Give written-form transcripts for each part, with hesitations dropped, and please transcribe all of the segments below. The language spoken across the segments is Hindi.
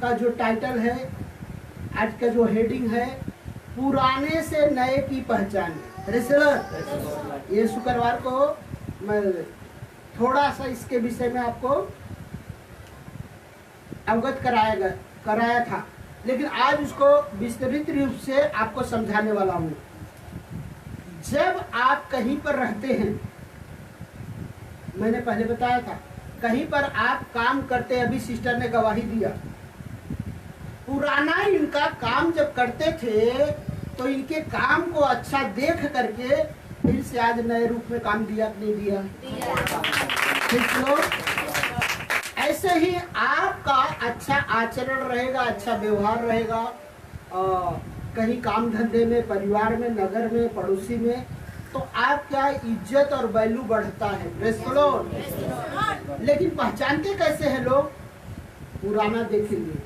का जो टाइटल है, आज का जो हेडिंग है, पुराने से नए की पहचान। ये शुक्रवार को मैं थोड़ा सा इसके विषय में आपको अवगत कराया था, लेकिन आज उसको विस्तृत रूप से आपको समझाने वाला हूँ। जब आप कहीं पर रहते हैं, मैंने पहले बताया था, कहीं पर आप काम करते, अभी सिस्टर ने गवाही दिया, पुराना इनका काम जब करते थे तो इनके काम को अच्छा देख करके फिर से आज नए रूप में काम दिया कि नहीं दिया? ठीक लोग, ऐसे ही आपका अच्छा आचरण रहेगा, अच्छा व्यवहार रहेगा, कहीं काम धंधे में, परिवार में, नगर में, पड़ोसी में, तो आपका इज्जत और वैल्यू बढ़ता है। लेकिन पहचानते कैसे हैं लोग? पुराना देखेंगे।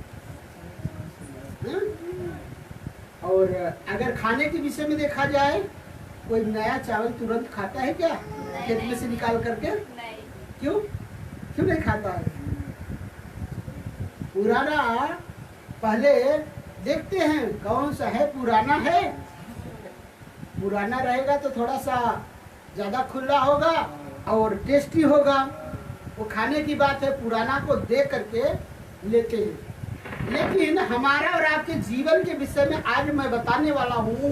और अगर खाने के विषय में देखा जाए, कोई नया चावल तुरंत खाता है क्या? खेत में से निकाल करके? क्यों नहीं खाता है? पुराना पहले देखते हैं कौन सा है, पुराना है। पुराना रहेगा तो थोड़ा सा ज्यादा खुला होगा और टेस्टी होगा, वो खाने की बात है। पुराना को देख करके लेते हैं। लेकिन हमारा और आपके जीवन के विषय में आज मैं बताने वाला हूँ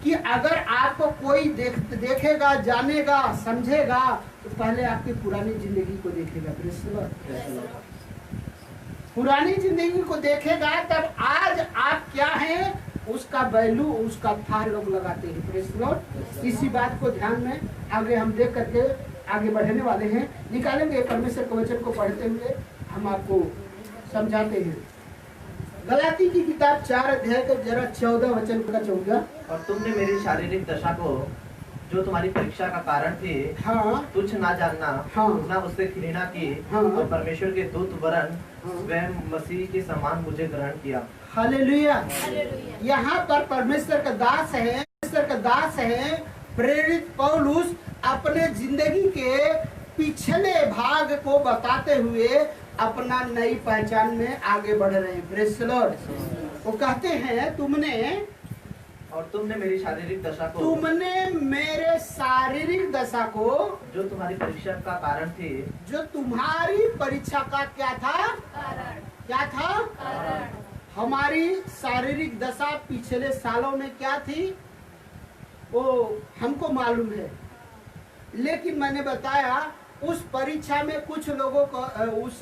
कि अगर आपको कोई देखेगा, जानेगा, समझेगा, तो पहले आपकी पुरानी जिंदगी को देखेगा। पुरानी जिंदगी को देखेगा, तब आज आप क्या हैं उसका वैल्यू, उसका था लोग लगाते हैं। Praise the Lord. इसी बात को ध्यान में आगे हम देख करके आगे बढ़ने वाले हैं। निकालेंगे परमेश्वर के वचन को पढ़ते हुए हम आपको समझाते हैं। गलाती की किताब 4 अध्याय का जरा 14 वचन का 14। और तुमने मेरी शारीरिक दशा को, जो तुम्हारी परीक्षा का कारण थी, तुच्छ ना जानना, ना उससे घृणा की, और परमेश्वर के दूत वरन स्वयं मसीह के समान मुझे ग्रहण किया। हालेलुया। यहाँ पर परमेश्वर का दास है प्रेरित पौलुस अपने जिंदगी के पिछले भाग को बताते हुए अपना नई पहचान में आगे बढ़ रहे हैं। Praise the Lord. वो कहते हैं तुमने मेरी शारीरिक दशा को, मेरे शारीरिक दशा को, जो तुम्हारी परीक्षा का कारण थी, जो तुम्हारी परीक्षा का क्या था? क्या था? हमारी शारीरिक दशा पिछले सालों में क्या थी वो हमको मालूम है। लेकिन मैंने बताया उस परीक्षा में कुछ लोगों को, उस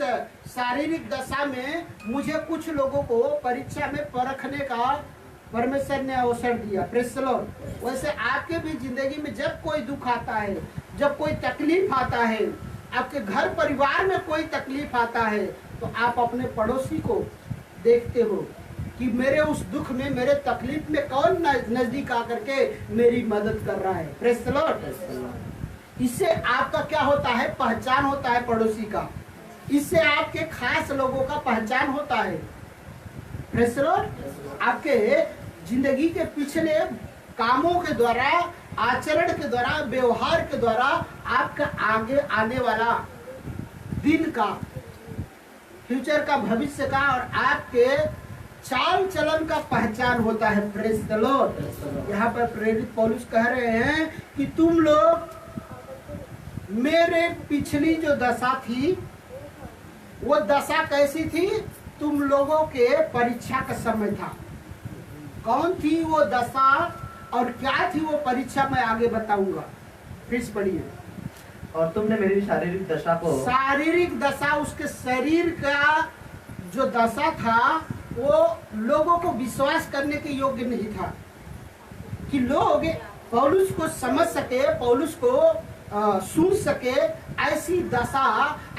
शारीरिक दशा में मुझे कुछ लोगों को परीक्षा में परखने का परमेश्वर ने अवसर दिया। Praise the Lord. वैसे आपके भी जिंदगी में जब कोई दुख आता है, जब कोई तकलीफ आता है, आपके घर परिवार में कोई तकलीफ आता है, तो आप अपने पड़ोसी को देखते हो कि मेरे उस दुख में, मेरे तकलीफ में कौन नजदीक आकर के मेरी मदद कर रहा है। Praise the Lord. इससे आपका क्या होता है? पहचान होता है पड़ोसी का। इससे आपके खास लोगों का पहचान होता है। Praise the Lord. आपके जिंदगी के पिछले कामों के द्वारा, आचरण के द्वारा, व्यवहार के द्वारा आपका आगे आने वाला दिन का, फ्यूचर का, भविष्य का और आपके चाल चलन का पहचान होता है। Praise the Lord. यहाँ पर प्रेरित पौलुस कह रहे हैं कि तुम लोग, मेरे पिछली जो दशा थी वो दशा कैसी थी? तुम लोगों के परीक्षा का समय था। कौन थी वो दशा और क्या थी वो परीक्षा, मैं आगे बताऊंगा। फिर पढ़िए। और तुमने मेरी शारीरिक दशा को, शारीरिक दशा, उसके शरीर का जो दशा था वो लोगों को विश्वास करने के योग्य नहीं था कि लोग पौलुस को समझ सके, पौलुस को सुन सके। ऐसी दशा,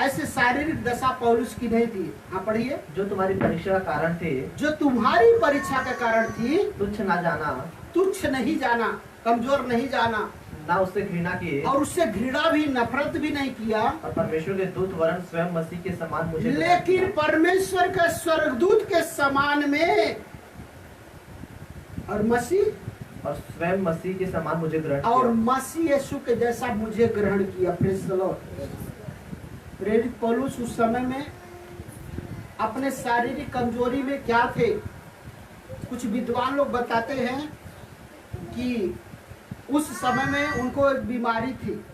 ऐसे शारीरिक दशा पौलुस की नहीं थी। हाँ पढ़िए। जो तुम्हारी परीक्षा का कारण थी, जो तुम्हारी परीक्षा का कारण थी, तुच्छ ना जाना, तुच्छ नहीं जाना, कमजोर नहीं जाना, ना उससे घृणा की, और उससे घृणा भी, नफरत भी नहीं किया। और परमेश्वर के दूत वरन स्वयं मसीह के समान मुझे, लेकिन परमेश्वर के स्वर्गदूत के समान में, और मसीह, और स्वयं मसीह के समान मुझे ग्रहण किया, और मसीह यीशु के जैसा मुझे ग्रहण किया। Praise the Lord. प्रेरित पौलुस उस समय में अपने शारीरिक कमजोरी में क्या थे। कुछ विद्वान लोग बताते हैं कि उस समय में उनको एक बीमारी थी,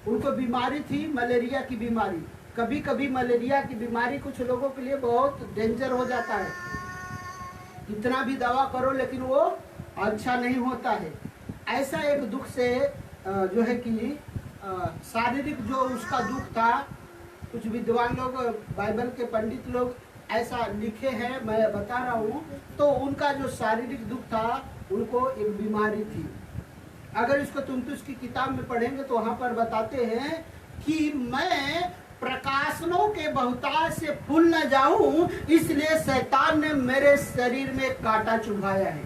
उनको बीमारी थी मलेरिया की बीमारी। कभी कभी मलेरिया की बीमारी कुछ लोगों के लिए बहुत डेंजर हो जाता है, कितना भी दवा करो लेकिन वो अच्छा नहीं होता है। ऐसा एक दुख से जो है कि शारीरिक जो उसका दुख था, कुछ विद्वान लोग, बाइबल के पंडित लोग ऐसा लिखे हैं, मैं बता रहा हूँ। तो उनका जो शारीरिक दुख था, उनको एक बीमारी थी। अगर इसको तुम तो इसकी किताब में पढ़ेंगे तो वहां पर बताते हैं कि मैं प्रकाशनों के बहुतायत से फूल न जाऊं, इसलिए शैतान ने मेरे शरीर में कांटा चुभाया है।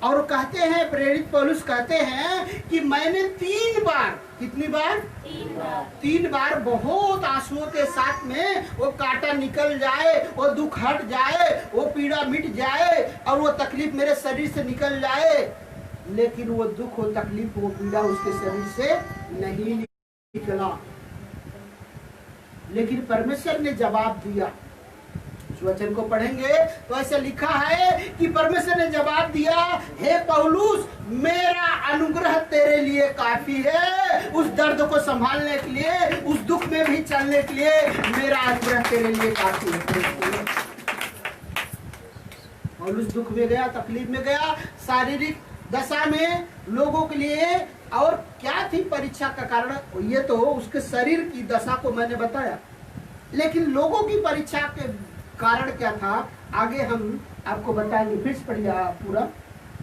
और कहते हैं, प्रेरित पौलुस कहते हैं कि मैंने 3 बार, कितनी बार? 3 बार बहुत आंसुओं के साथ में वो कांटा निकल जाए, वो दुख हट जाए, वो पीड़ा मिट जाए और वो तकलीफ मेरे शरीर से निकल जाए, लेकिन वो दुख, वो तकलीफ, वो पीड़ा उसके शरीर से नहीं निकला। लेकिन परमेश्वर ने जवाब दिया। उस वचन को पढ़ेंगे तो ऐसे लिखा है कि परमेश्वर ने जवाब दिया, हे पौलुस, मेरा अनुग्रह तेरे लिए काफी है। उस दर्द को संभालने के लिए, उस दुख में भी चलने के लिए मेरा अनुग्रह तेरे लिए काफी है। पौलुस दुख में गया, तकलीफ में गया, शारीरिक दशा में लोगों के लिए। और क्या थी परीक्षा का कारण? ये तो उसके शरीर की दशा को मैंने बताया, लेकिन लोगों की परीक्षा के कारण क्या था, आगे हम आपको बताएंगे। फिर से पढ़िए पूरा।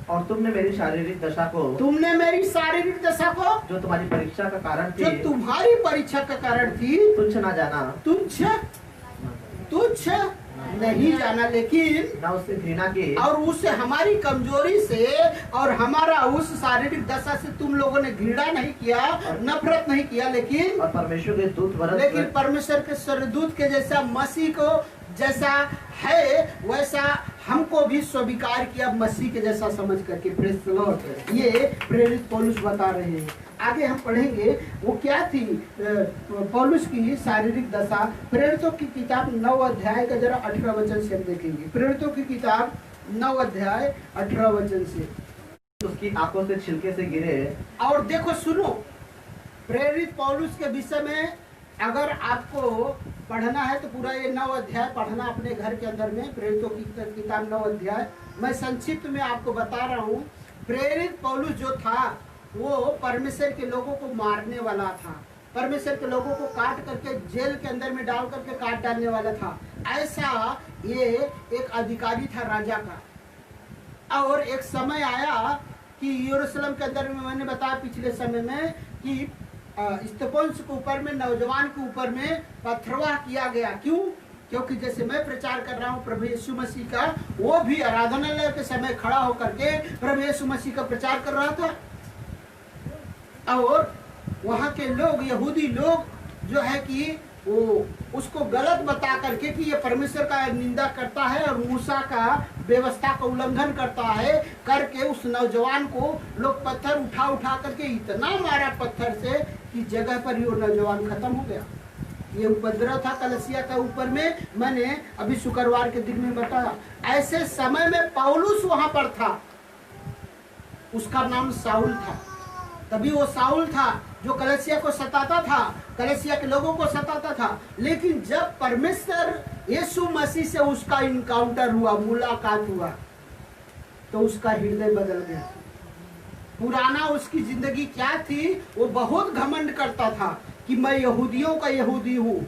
और तुमने मेरी शारीरिक दशा को, तुमने मेरी शारीरिक दशा को, जो तुम्हारी परीक्षा का कारण थी, जो तुम्हारी परीक्षा का कारण थी, तुच्छ ना जाना, तुच्छ नहीं जाना, लेकिन ना उससे घृणा की, और उससे हमारी कमजोरी से और हमारा उस शारीरिक दशा से तुम लोगों ने घृणा नहीं किया, नफरत नहीं किया, लेकिन और परमेश्वर के दूत वरन, लेकिन परमेश्वर के स्वर्गदूत के जैसा, मसीह को जैसा है वैसा हमको भी स्वीकार किया, मसीह के जैसा समझ करके। Praise the Lord. ये प्रेरित पौलुस बता रहे हैं। आगे हम पढ़ेंगे वो क्या थी पौलुस की शारीरिक दशा। प्रेरितों की किताब 9 अध्याय का जरा 18 वचन से हम देखेंगे। प्रेरितों की किताब 9 अध्याय 18 वचन से। उसकी आंखों से छिलके से गिरे। और देखो सुनो, प्रेरित पौलुस के विषय में अगर आपको पढ़ना है तो पूरा ये 9 अध्याय पढ़ना अपने घर के अंदर में। प्रेरितों की किताब 9 अध्याय मैं संक्षिप्त में आपको बता रहा हूँ। प्रेरित पौलुस जो था वो परमेश्वर के लोगों को मारने वाला था, परमेश्वर के लोगों को काट करके जेल के अंदर में डाल करके काट डालने वाला था। ऐसा ये एक अधिकारी था राजा का। और एक समय आया कि यरूशलेम के अंदर में, मैंने बताया पिछले समय में, कि स्तफानस के ऊपर में, नौजवान के ऊपर में पथरवाह किया गया। क्यों? क्योंकि जैसे मैं प्रचार कर रहा हूँ प्रभु यीशु मसीह का, वो भी आराधनालय के समय खड़ा होकर के प्रभु यीशु मसीह का प्रचार कर रहा था। और वहाँ के लोग, यहूदी लोग जो है कि वो उसको गलत बता करके कि ये परमेश्वर का निंदा करता है और मूसा का व्यवस्था का उल्लंघन करता है करके, उस नौजवान को लोग पत्थर उठा उठा करके इतना मारा पत्थर से कि जगह पर ही वो नौजवान खत्म हो गया। ये उपद्रव था कलसिया के ऊपर में, मैंने अभी शुक्रवार के दिन में बताया। ऐसे समय में पौलुस वहां पर था, उसका नाम शाऊल था। तभी वो शाऊल था जो कलसिया को सताता था, कलसिया के लोगों को सताता था। लेकिन जब परमेश्वर यीशु मसीह से उसका इनकाउंटर हुआ, मुलाकात हुआ, तो उसका हृदय बदल गया। पुराना उसकी जिंदगी क्या थी, वो बहुत घमंड करता था कि मैं यहूदियों का यहूदी हूँ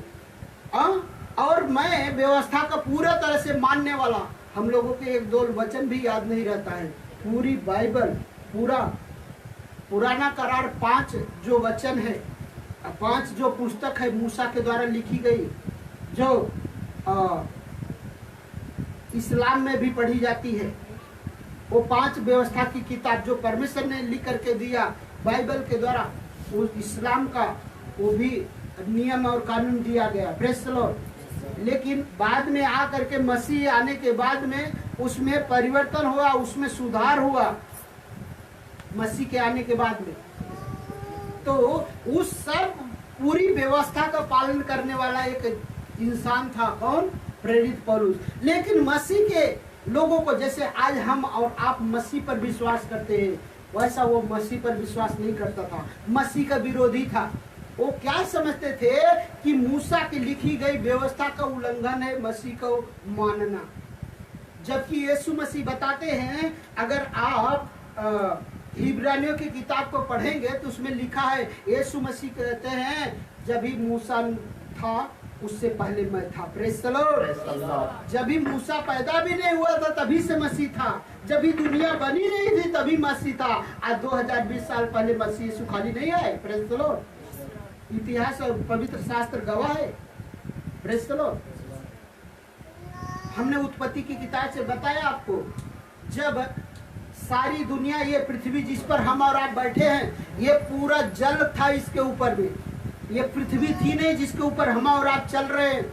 और मैं व्यवस्था का पूरा तरह से मानने वाला। हम लोगों के 1-2 वचन भी याद नहीं रहता है। पूरी बाइबल, पूरा पुराना करार 5 जो वचन है, 5 जो पुस्तक है मूसा के द्वारा लिखी गई, जो इस्लाम में भी पढ़ी जाती है, वो 5 व्यवस्था की किताब जो परमेश्वर ने लिख करके दिया बाइबल के द्वारा, उस इस्लाम का वो भी नियम और कानून दिया गया। Praise the Lord. लेकिन बाद में आ करके मसीह आने के बाद में उसमें परिवर्तन हुआ, उसमें सुधार हुआ मसीह के आने के बाद में। तो उस सब पूरी व्यवस्था का पालन करने वाला एक इंसान था। कौन? प्रेरित पौलुस। लेकिन मसीह के लोगों को, जैसे आज हम और आप मसीह पर विश्वास करते हैं, वैसा वो मसीह पर विश्वास नहीं करता था। मसीह का विरोधी था। वो क्या समझते थे कि मूसा की लिखी गई व्यवस्था का उल्लंघन है मसीह को मानना, जबकि यीशु मसीह बताते हैं, अगर आप इब्रानियों की किताब को पढ़ेंगे तो उसमें लिखा है, यीशु मसीह कहते हैं जब भी मूसा था उससे पहले मैं था। Praise the Lord. जब भी मूसा पैदा भी नहीं हुआ था तभी से मसीह था। जब भी दुनिया बनी नहीं थी तभी मसीह था। आज 2020 साल पहले मसीह यीशु खाली नहीं आए। Praise the Lord. इतिहास और पवित्र शास्त्र गवाह है। Praise the Lord. हमने उत्पत्ति की किताब से बताया आपको, जब सारी दुनिया, ये पृथ्वी जिस पर हम और आप बैठे हैं, ये पूरा जल था इसके ऊपर में। ये पृथ्वी थी नहीं जिसके ऊपर हम और आप चल रहे हैं।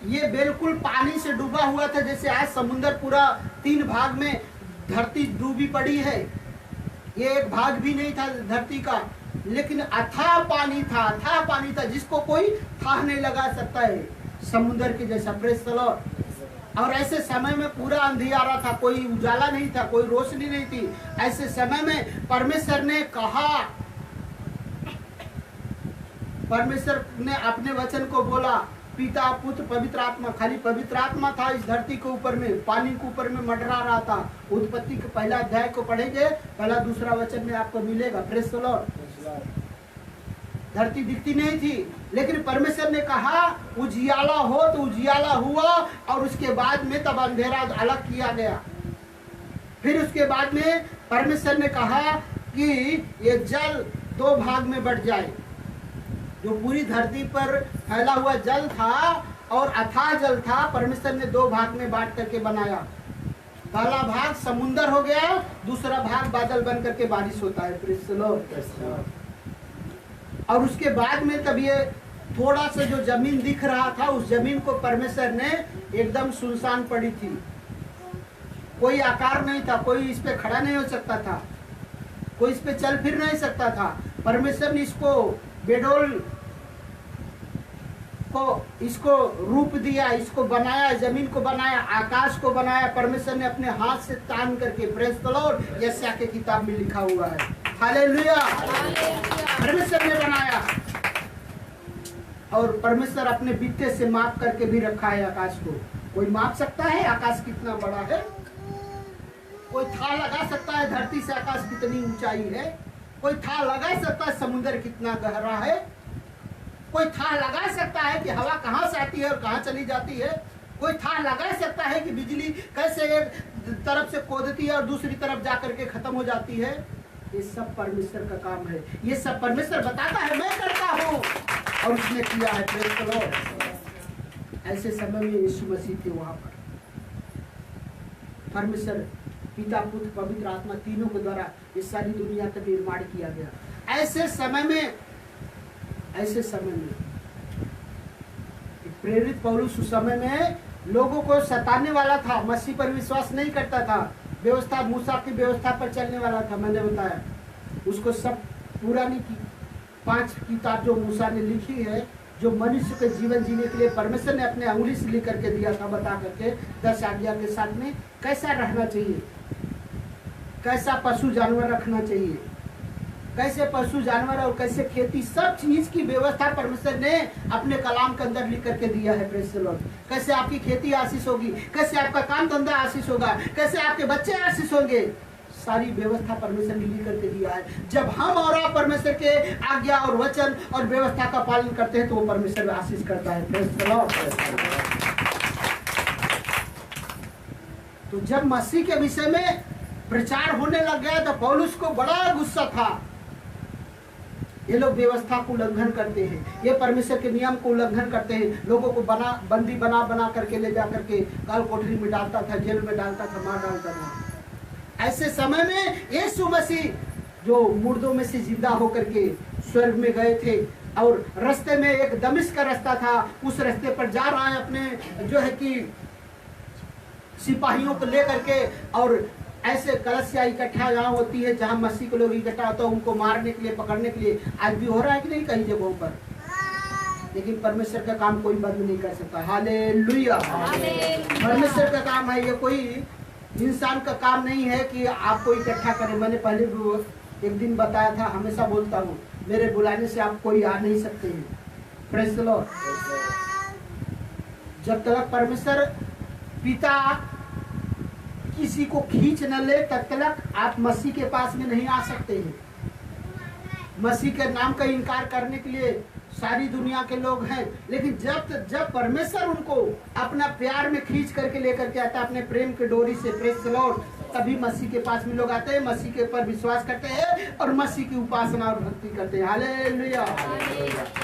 ये बिल्कुल पानी से डूबा हुआ था, जैसे आज समुद्र पूरा 3 भाग में धरती डूबी पड़ी है। ये एक भाग भी नहीं था धरती का, लेकिन अथाह पानी था, अथाह पानी था जिसको कोई थाह नहीं लगा सकता है, समुद्र के जैसा। Praise the Lord. और ऐसे समय में पूरा अंधियारा था, कोई उजाला नहीं था, कोई रोशनी नहीं थी। ऐसे समय में परमेश्वर ने कहा, परमेश्वर ने अपने वचन को बोला, पिता पुत्र पवित्र आत्मा। खाली पवित्र आत्मा था इस धरती के ऊपर में, पानी के ऊपर में मंडरा रहा था। उत्पत्ति के पहला अध्याय को पढ़ेंगे, पहला दूसरा वचन में आपको मिलेगा। Praise the Lord. धरती दिखती नहीं थी, लेकिन परमेश्वर ने कहा उजियाला हो तो उजियाला हुआ, और उसके बाद में तब अंधेरा अलग किया गया। फिर उसके बाद में परमेश्वर ने कहा कि ये जल 2 भाग में बट जाए। जो पूरी धरती पर फैला हुआ जल था और अथाह जल था, परमेश्वर ने 2 भाग में बांट करके बनाया। पहला भाग समुंदर हो गया, दूसरा भाग बादल बन करके बारिश होता है। Praise the Lord. और उसके बाद में तब ये थोड़ा सा जो जमीन दिख रहा था, उस जमीन को परमेश्वर ने एकदम सुनसान पड़ी थी, कोई आकार नहीं था, कोई इस पे खड़ा नहीं हो सकता था, कोई इस पे चल फिर नहीं सकता था। परमेश्वर ने इसको बेडोल को, इसको रूप दिया, इसको बनाया, जमीन को बनाया, आकाश को बनाया परमेश्वर ने अपने हाथ से तान करके। Praise the Lord. यशायाह की किताब में लिखा हुआ है। हालेलुया। परमेश्वर ने बनाया, और परमेश्वर अपने बित्ते से माप करके भी रखा है आकाश को। कोई माप सकता है आकाश कितना बड़ा है? कोई था लगा सकता है धरती से आकाश कितनी ऊंचाई है? कोई था लगा सकता है समुद्र कितना गहरा है? कोई था लगा सकता है कि हवा कहाँ से आती है और कहाँ चली जाती है? कोई था लगा सकता है कि बिजली कैसे एक तरफ से कूदती है और दूसरी तरफ जाकर के खत्म हो जाती है? ये सब परमेश्वर का काम है। ये सब परमेश्वर बताता है, मैं करता हूँ, और उसने किया है। Praise the Lord. ऐसे समय में यीशु मसीह थे वहां पर। परमेश्वर पिता पुत्र पवित्र आत्मा तीनों के द्वारा इस सारी दुनिया का निर्माण किया गया। ऐसे समय में प्रेरित पौलुस उस समय में लोगों को सताने वाला था, मसीह पर विश्वास नहीं करता था, व्यवस्था मूसा की व्यवस्था पर चलने वाला था। मैंने बताया उसको सब पुरानी 5 किताब जो मूसा ने लिखी है, जो मनुष्य के जीवन जीने के लिए परमेश्वर ने अपने अंगुली से लिख करके दिया था, बता करके 10 आज्ञा के साथ में कैसा रहना चाहिए, कैसा पशु जानवर रखना चाहिए, कैसे पशु जानवर और कैसे खेती, सब चीज की व्यवस्था परमेश्वर ने अपने कलाम के अंदर लिख करके दिया है। Praise the Lord. कैसे आपकी खेती आशीष होगी, कैसे आपका काम धंधा आशीष होगा, कैसे आपके बच्चे आशीष होंगे, सारी व्यवस्था परमेश्वर ने लिख करके दिया है। जब हम और आप परमेश्वर के आज्ञा और वचन और व्यवस्था का पालन करते हैं तो वो परमेश्वर आशीष करता है। Praise the Lord. तो जब मसीह के विषय में प्रचार होने लग गया तो पौलुस को बड़ा गुस्सा था। ये लोग व्यवस्था को उल्लंघन करते हैं, ये परमेश्वर के नियम को उल्लंघन करते हैं, लोगों को बंदी बना करके ले जा करके काल कोठरी में डालता था, जेल में डालता था, मार डालता था। ऐसे समय में यीशु मसीह जो मुर्दों में से जिंदा होकर के स्वर्ग में गए थे, और रास्ते में एक दमिश्क का रास्ता था, उस रास्ते पर जा रहा है अपने जो है कि सिपाहियों को लेकर के, और ऐसे कलसिया इकट्ठा जहाँ होती है, जहाँ मसीह के लोग इकट्ठा होता है, उनको मारने के लिए, पकड़ने के लिए आज भी हो रहा है कि नहीं कई जगहों पर। लेकिन परमेश्वर का काम कोई बंद नहीं कर सकता। हालेलुया। परमेश्वर का काम है, ये कोई इंसान का काम नहीं है कि आपको इकट्ठा करे। मैंने पहले भी एक दिन बताया था, हमेशा बोलता हूँ, मेरे बुलाने से आप कोई आ नहीं सकते हैं। Praise the Lord. जब तक परमेश्वर पिता किसी को खींच न ले, तब तक आप मसीह के पास में नहीं आ सकते हैं। मसीह के नाम का इनकार करने के लिए सारी दुनिया के लोग हैं, लेकिन जब परमेश्वर उनको अपना प्यार में खींच करके लेकर के आता है, अपने प्रेम के डोरी से, प्रेज़ द लॉर्ड, तभी मसीह के पास में लोग आते हैं, मसीह के ऊपर विश्वास करते हैं और मसीह की उपासना और भक्ति करते हैं। हालेलुया।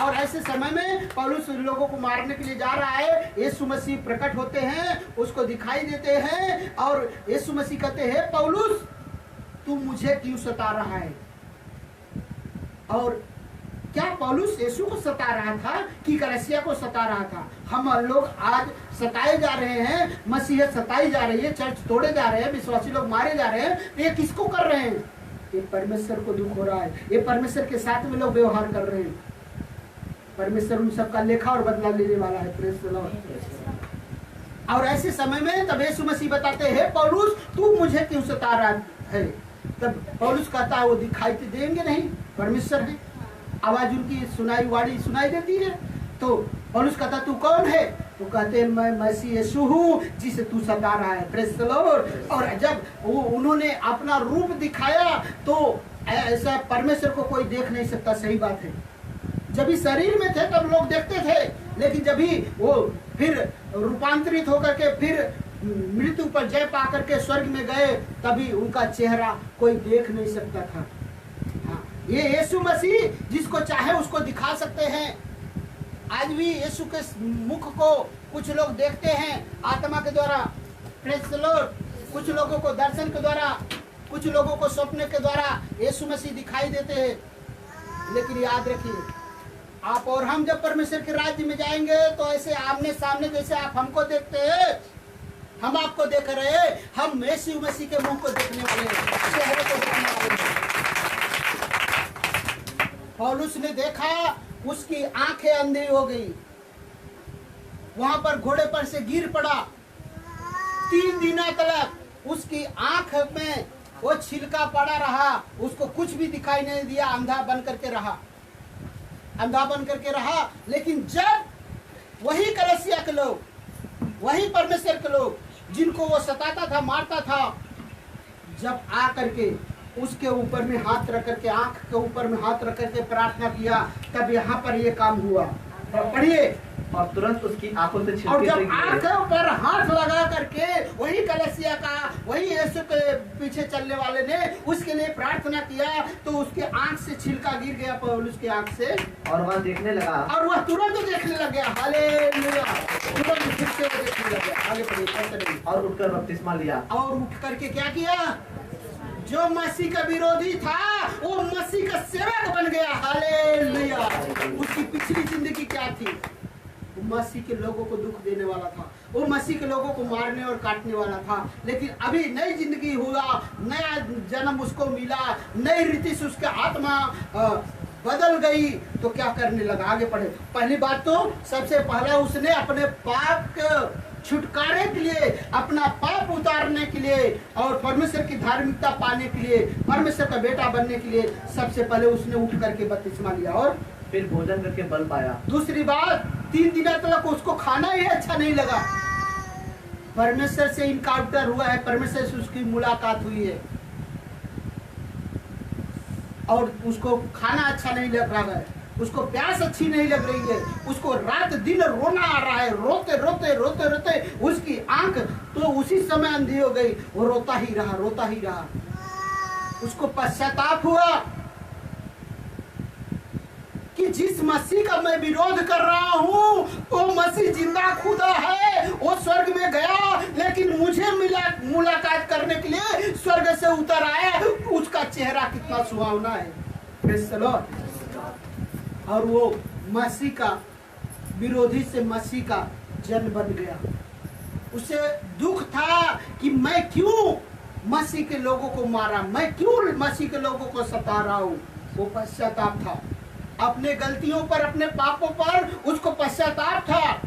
और ऐसे समय में पौलुस लोगों को मारने के लिए जा रहा है, यीशु मसीह प्रकट होते हैं, उसको दिखाई देते हैं और यीशु मसीह कहते हैं, पौलुस तू मुझे क्यों सता रहा है? और क्या पौलुस यीशु को सता रहा था कि कलीसिया को सता रहा था? हम लोग आज सताए जा रहे हैं, मसीह सताई जा रही है, चर्च तोड़े जा रहे हैं, विश्वासी लोग मारे जा रहे हैं। ये किसको कर रहे हैं? ये परमेश्वर को दुख हो रहा है, ये परमेश्वर के साथ में लोग व्यवहार कर रहे हैं। परमेश्वर उन सबका लेखा और बदला लेने वाला है। Praise the Lord. और ऐसे समय में तब यीशु मसीह बताते हैं, पौलुस तू मुझे क्यों सता रहा है? तब पौलुस कहता है, वो दिखाई तो देंगे नहीं, परमेश्वर है, आवाज उनकी सुनाई देती है। तो पौलुस कहता तू कौन है? तो कहते हैं मैं मसीह यीशु हूँ जिसे तू सता रहा है। Praise the Lord. और जब उन्होंने अपना रूप दिखाया तो ऐसा परमेश्वर को कोई देख नहीं सकता। सही बात है। जब भी शरीर में थे तब लोग देखते थे, लेकिन जब भी वो फिर रूपांतरित होकर के फिर मृत्यु पर जय पा करके स्वर्ग में गए, तभी उनका चेहरा कोई देख नहीं सकता था। ये यीशु मसीह जिसको चाहे उसको दिखा सकते हैं। आज भी यीशु के मुख को कुछ लोग देखते हैं आत्मा के द्वारा, प्रेज़ द लॉर्ड। कुछ लोगों को दर्शन के द्वारा, कुछ लोगों को सपने के द्वारा यीशु मसीह दिखाई देते हैं। लेकिन याद रखिए, आप और हम जब परमेश्वर के राज्य में जाएंगे तो ऐसे आमने सामने जैसे आप हमको देखते हैं, हम आपको देख रहे हैं, हम यीशु मसीह के मुंह को देखने वाले, चेहरे को देखने वाले। पौलुस ने देखा, उसकी आंखें अंधी हो गई, वहां पर घोड़े पर से गिर पड़ा। 3 दिनों तक उसकी आंख में वो छिलका पड़ा रहा, उसको कुछ भी दिखाई नहीं दिया, अंधा बन करके रहा। लेकिन जब वही कलीसिया के लोग, वही परमेश्वर के लोग जिनको वो सताता था, मारता था, जब आ करके उसके ऊपर में हाथ रख करके, आंख के ऊपर में हाथ रख करके प्रार्थना किया, तब यहाँ पर ये काम हुआ। पढ़िए। और तुरंत उसकी आंखों से छिलके और जब आंखों पर हाथ लगा करके वही कलीसिया का, वही यीशु के पीछे चलने वाले ने उसके लिए प्रार्थना किया, तो उसके आंख से छिलका गिर गया पौलुस की आंख से, और वह देखने लगा, और वह तुरंत देखने लग गया। हालेलुया। तुरंत फिर से वो देखने लग गया। आगे पढ़िए। और उठकर बपतिस्मा लिया। और उठ करके क्या किया? जो मसीह का विरोधी था वो मसीह का सेवक बन गया। हालेलुया। उसकी पिछली जिंदगी क्या थी? वो मसीह के लोगों को दुख देने वाला था, वो मसीह के लोगों को मारने और काटने वाला था। लेकिन अभी नई जिंदगी हुआ, नया जन्म उसको मिला, नई रीति से उसका आत्मा बदल गई, तो क्या करने लगा? आगे पढ़े। पहली बात तो सबसे पहला उसने अपने पाप के छुटकारे के लिए, अपना पाप उतारने के लिए और परमेश्वर की धार्मिकता पाने के लिए, परमेश्वर का बेटा बनने के लिए सबसे पहले उसने उठ करके बपतिस्मा लिया और फिर भोजन करके बल पाया। दूसरी बात, 3 दिनों तक उसको खाना ही अच्छा नहीं लगा। परमेश्वर से इनकाउंटर हुआ है, परमेश्वर से उसकी मुलाकात हुई है और उसको खाना अच्छा नहीं लग रहा है, उसको प्यास अच्छी नहीं लग रही है, उसको रात दिन रोना आ रहा है। रोते रोते उसकी आंख तो उसी समय अंधी हो गई। वो रोता ही रहा। उसको पश्चाताप हुआ कि जिस मसीह का मैं विरोध कर रहा हूँ वो मसीह जिंदा खुदा है, वो स्वर्ग में गया, लेकिन मुझे मुलाकात करने के लिए स्वर्ग से उतर आया। उसका चेहरा कितना सुहावना है। Praise the Lord. और वो मसीह का विरोधी से मसीह का जन बन गया। उसे दुख था कि मैं क्यों मसीह के लोगों को मारा, मैं क्यों मसीह के लोगों को सता रहा हूँ? वो पश्चाताप था, अपने गलतियों पर, अपने पापों पर उसको पश्चाताप था,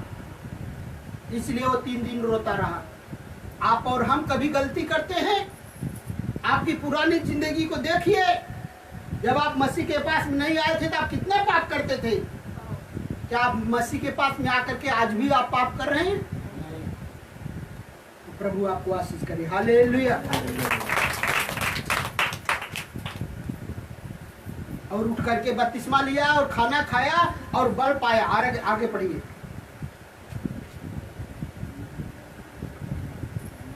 इसलिए वो 3 दिन रोता रहा। आप और हम कभी गलती करते हैं? आपकी पुरानी जिंदगी को देखिए, जब आप मसीह के पास में नहीं आए थे तो आप कितना पाप करते थे? क्या आप मसीह के पास में आकर के आज भी आप पाप कर रहे हैं? तो प्रभु आपको आशीष करे। हालेलुया। और उठ करके बपतिस्मा लिया और खाना खाया और बल पाया। आगे पढ़िए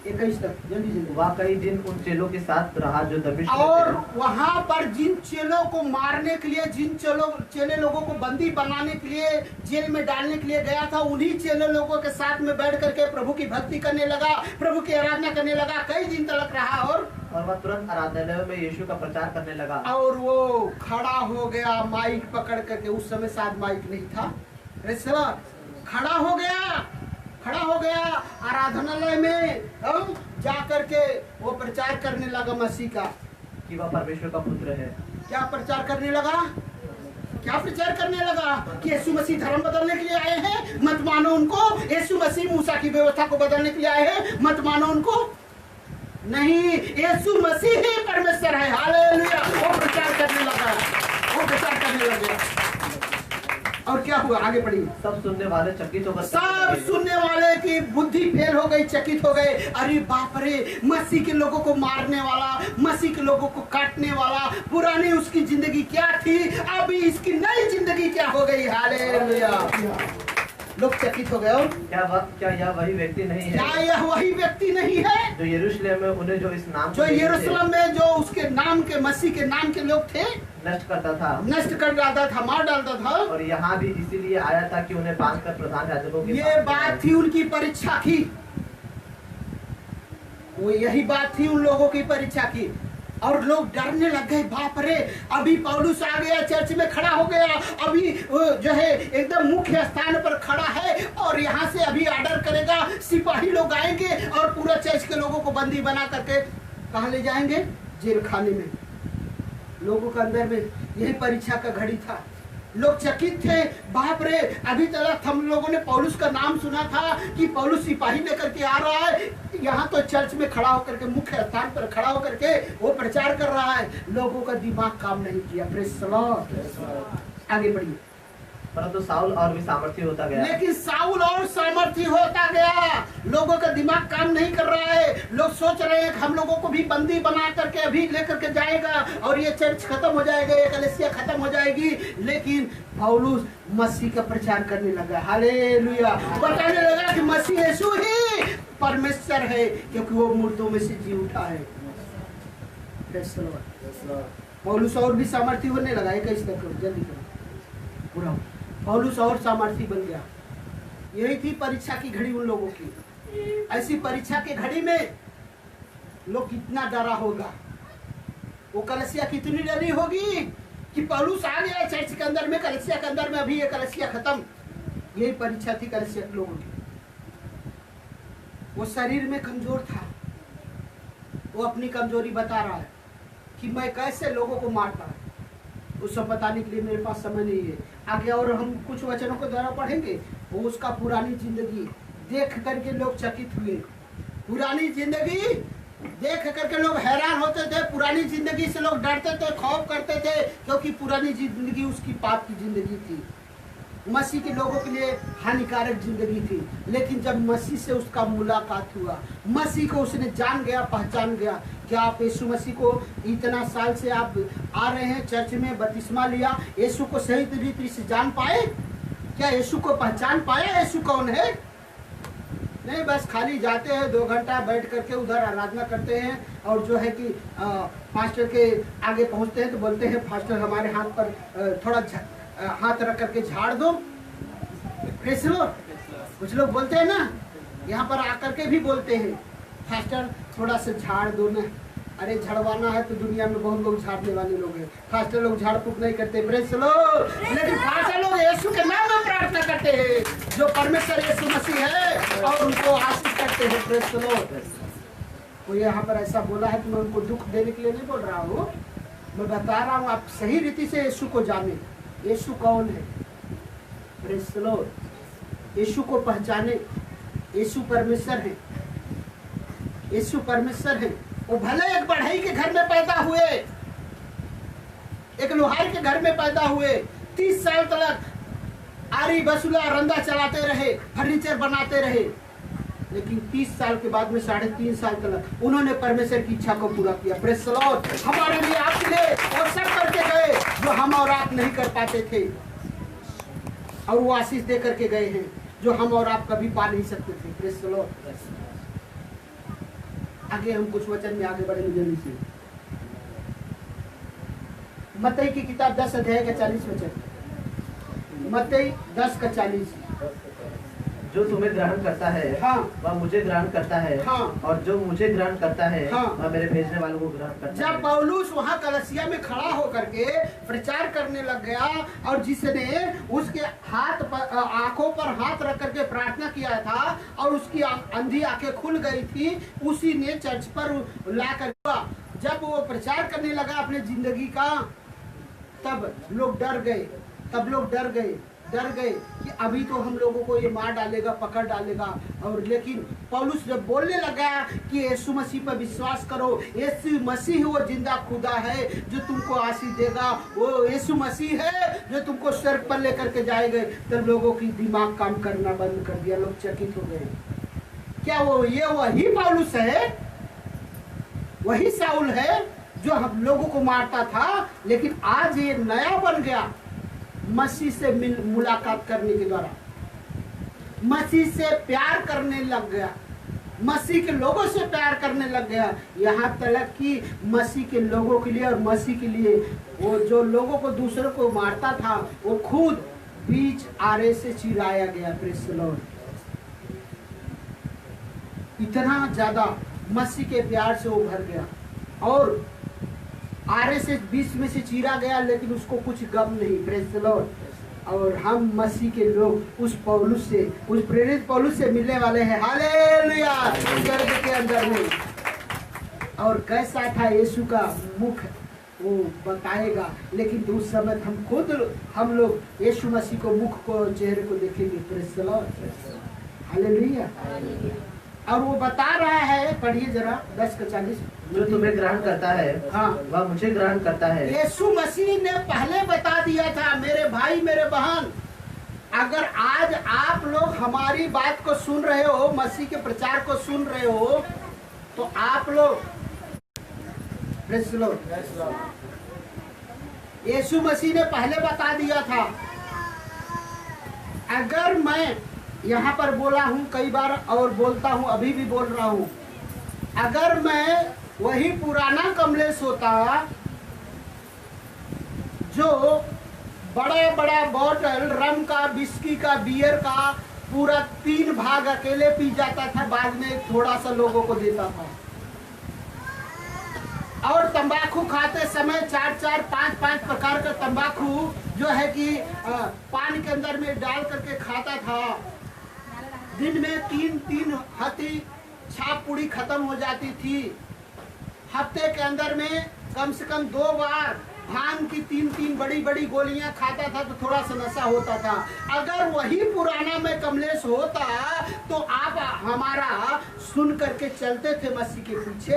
21 तक जल्दी। वह कई दिन उन चेलों के साथ रहा जो दमिश्क में और थे। वहां पर जिन चेलों को मारने के लिए, जिन चेले लोगों को बंदी बनाने के लिए, जेल में डालने के लिए गया था, उन्हीं चेले लोगों के साथ में बैठ करके प्रभु की भक्ति करने लगा, प्रभु की आराधना करने लगा, कई दिन तक रहा। और वह तुरंत आराधनालय में यीशु का प्रचार करने लगा। और वो खड़ा हो गया माइक पकड़ करके, उस समय शायद माइक नहीं था, खड़ा हो गया आराधनालय में, हम जा करके वो प्रचार करने लगा मसीह का कि वह परमेश्वर का पुत्र है। क्या प्रचार करने लगा? कि यीशु मसीह धर्म बदलने के लिए आए हैं, मत मानो उनको। यीशु मसीह मूसा की व्यवस्था को बदलने के लिए आए हैं, मत मानो उनको। नहीं, यीशु मसीह ही परमेश्वर है। हालेलुया। वो प्रचार करने लगा। और क्या हुआ? आगे पढ़िए। सब सुनने वाले चकित होकर, सब सुनने वाले की बुद्धि फेल हो गई, चकित हो गए। अरे बाप रे, मसीह के लोगों को मारने वाला, मसीह के लोगों को काटने वाला, पुरानी उसकी जिंदगी क्या थी, अभी इसकी नई जिंदगी क्या हो गई। हालेलुया। लोग चकित हो गए। और क्या यह वही व्यक्ति नहीं है? क्या यह वही व्यक्ति नहीं है जो यरूशलेम में उन्हें जो इस नाम, जो यरूशलेम में जो उसके नाम के, मसीह के नाम के लोग थे, नष्ट कर डालता था, मार डालता था। और यहाँ भी इसीलिए आया था कि उन्हें बांधकर प्रधान याजकों के ये बात थी, उनकी परीक्षा की। वो यही बात थी उन लोगों की परीक्षा की। और लोग डरने लग गए, बाप रे, अभी पौलुस आ गया, चर्च में खड़ा हो गया, अभी जो है एकदम मुख्य स्थान पर खड़ा है, और यहाँ से अभी ऑर्डर करेगा, सिपाही लोग आएंगे और पूरा चर्च के लोगों को बंदी बना करके कहाँ ले जाएंगे? जेल खाने में। लोगों के अंदर में यही परीक्षा का घड़ी था। लोग चकित थे, बाप रे, अभी तक हम लोगों ने पौलुस का नाम सुना था कि पौलुस सिपाही लेकर के आ रहा है, यहाँ तो चर्च में खड़ा होकर के, मुख्य स्थान पर खड़ा होकर के वो प्रचार कर रहा है। लोगों का दिमाग काम नहीं किया। Praise the Lord. आगे बढ़िए। परंतु साउल और भी सामर्थी होता गया। लेकिन साउल और सामर्थी होता गया। लोगों का दिमाग काम नहीं कर रहा है। लोग सोच रहे हैं कि हम लोगों को भी बंदी बना करके अभी लेकर के जाएगा और ये चर्च खत्म हो जाएगा, ये कलीसिया खत्म हो जाएगी। लेकिन पौलुस मसीह का प्रचार करने लगा। हालेलुया। बताने लगा कि मसीह यीशु ही परमेश्वर है, क्योंकि वो मुर्दों में से जी उठा है। पौलुस और भी सामर्थी होने लगा। 21 तक जल्दी करो पूरा। पौलुस और सामर्थी बन गया। यही थी परीक्षा की घड़ी उन लोगों की। ऐसी परीक्षा की घड़ी में लोग कितना डरा होगा, वो कलीसिया कितनी डरी होगी कि पौलुस आ गया चर्च के अंदर में, कलीसिया के अंदर में, अभी ये कलीसिया खत्म। यही परीक्षा थी कलीसिया के लोगों की। वो शरीर में कमजोर था, वो अपनी कमजोरी बता रहा है कि मैं कैसे लोगों को मारता है। उस सब बताने के लिए मेरे पास समय नहीं है। आगे और हम कुछ वचनों के द्वारा पढ़ेंगे। वो उसका पुरानी जिंदगी देख करके लोग चकित हुए। पुरानी जिंदगी देख करके लोग हैरान होते थे। पुरानी जिंदगी से लोग डरते थे, खौफ करते थे, क्योंकि पुरानी जिंदगी उसकी पाप की जिंदगी थी, मसीह के लोगों के लिए हानिकारक जिंदगी थी। लेकिन जब मसीह से उसका मुलाकात हुआ, मसीह को उसने जान गया, पहचान गया। क्या आप यीशु मसीह को इतना साल से आप आ रहे हैं, चर्च में बपतिस्मा लिया, यीशु को सही तरीके से जान पाए? क्या यीशु को पहचान पाया? यीशु कौन है? नहीं, बस खाली जाते हैं, 2 घंटा बैठ करके उधर आराधना करते हैं, और जो है कि फास्टर के आगे पहुंचते हैं तो बोलते हैं, फास्टर हमारे हाथ पर थोड़ा हाथ रख करके झाड़ दो। कुछ लोग बोलते हैं ना, यहाँ पर आकर के भी बोलते हैं, फास्टर थोड़ा सा झाड़ दो ना। अरे झड़वाना है तो दुनिया में बहुत लोग झाड़ने वाले लोग हैं। फास्टर लोग झाड़ फूक नहीं करते, प्रेज़ द लॉर्ड। लेकिन फास्टर लोग यीशु के नाम में प्रार्थना करते हैं, जो परमेश्वर यीशु मसीह है, और उनको आशीष करते हैं। Praise the Lord. कोई यहाँ पर ऐसा बोला है तो मैं उनको दुख देने के लिए नहीं बोल रहा हूँ, मैं बता रहा हूँ आप सही रीति से यीशु को जाने। यीशु कौन है? Praise the Lord. यीशु को पहचाने। यीशु परमेश्वर है। यीशु परमेश्वर है। वो भले एक बढ़ई के घर में पैदा हुए, एक लोहार के घर में पैदा हुए, 30 साल तक आरी बसुला रंदा चलाते रहे, फर्नीचर बनाते रहे, लेकिन 30 साल के बाद में 3.5 साल तक उन्होंने परमेश्वर की इच्छा को पूरा किया। Praise the Lord. हमारे लिए आपके लिए और सब करके गए जो हम और आप नहीं कर पाते थे, और वो आशीष दे करके गए हैं जो हम और आप कभी पा नहीं सकते थे। Praise the Lord. आगे हम कुछ वचन में आगे बढ़ेंगे जल्दी से। मत्ती की किताब 10 अध्याय का 40 वचन। मत्ती 10 का 40। जो तुम्हें ग्रहण करता है हाँ, वह मुझे ग्रहण करता है, हाँ, और जो मुझे ग्रहण करता है हाँ, वह मेरे भेजने वालों को ग्रहण करता है। जब पौलुस वहाँ कलसिया में खड़ा होकर के प्रचार करने लग गया, और जिसने उसके हाथ पर आंखों पर हाथ रख करके प्रार्थना किया था और उसकी अंधी आंखें खुल गई थी, उसी ने चर्च पर ला कर, जब वो प्रचार करने लगा अपने जिंदगी का, तब लोग डर गए। तब लोग डर गए कि अभी तो हम लोगों को ये मार डालेगा, पकड़ डालेगा। और लेकिन पौलुस जब बोलने लगा कि यीशु मसीह पर विश्वास करो, यीशु मसीह वो जिंदा खुदा है जो तुमको आशीष देगा, वो यीशु मसीह है जो तुमको स्वर्ग पर लेकर के जाएगा, तब लोगों की दिमाग काम करना बंद कर दिया। लोग चकित हो गए। क्या वो ये वही पौलुस है? वही साउल है जो हम लोगों को मारता था, लेकिन आज ये नया बन गया मसीह से मुलाकात करने के द्वारा, मसीह से प्यार करने लग गया, मसीह के लोगों से प्यार करने लग गया। यहाँ तक कि मसीह के लोगों के लिए और मसीह के लिए वो जो लोगों को दूसरों को मारता था, वो खुद बीच आरे से चिराया गया। Praise the Lord. इतना ज्यादा मसीह के प्यार से वो भर गया, और आरे से बीच में से चीरा गया, लेकिन उसको कुछ गम नहीं। Praise the Lord. और हम मसीह के लोग उस पौलुस से, उस प्रेरित पौलुस से मिलने वाले हैं। हालेलुया। स्वर्ग के अंदर में। और कैसा था यीशु का मुख, वो बताएगा, लेकिन उस समय हम लोग यीशु मसीह को, मुख को, चेहरे को देखेंगे। Praise the Lord. हालेलुया। और वो बता रहा है, पढ़िए जरा 10 का 40। जो तुम्हें ग्रहण करता है हाँ, वह मुझे ग्रहण करता है। यीशु मसीह ने पहले बता दिया था। मेरे भाई, मेरे बहन, अगर आज आप लोग हमारी बात को सुन रहे हो, मसीह के प्रचार को सुन रहे हो, तो आप लोग, प्रेज़ द लॉर्ड, यीशु मसीह ने पहले बता दिया था। अगर मैं यहाँ पर बोला हूँ कई बार और बोलता हूँ, अभी भी बोल रहा हूँ, अगर मैं वही पुराना कमलेश होता जो बड़ा बड़ा बोतल रम का, बिस्की का, बियर का पूरा 3 भाग अकेले पी जाता था, बाद में थोड़ा सा लोगों को देता था, और तंबाकू खाते समय 4-4, 5-5 प्रकार का तंबाकू जो है कि पानी के अंदर में डाल करके खाता था। दिन में 3-3 हथी छाप पूड़ी खत्म हो जाती थी। हफ्ते के अंदर में कम से कम 2 बार भांग की 3-3 बड़ी गोलियां खाता था, तो थोड़ा सा नशा होता था। अगर वही पुराना में कमलेश होता तो आप हमारा सुन करके चलते थे मसीह के पीछे।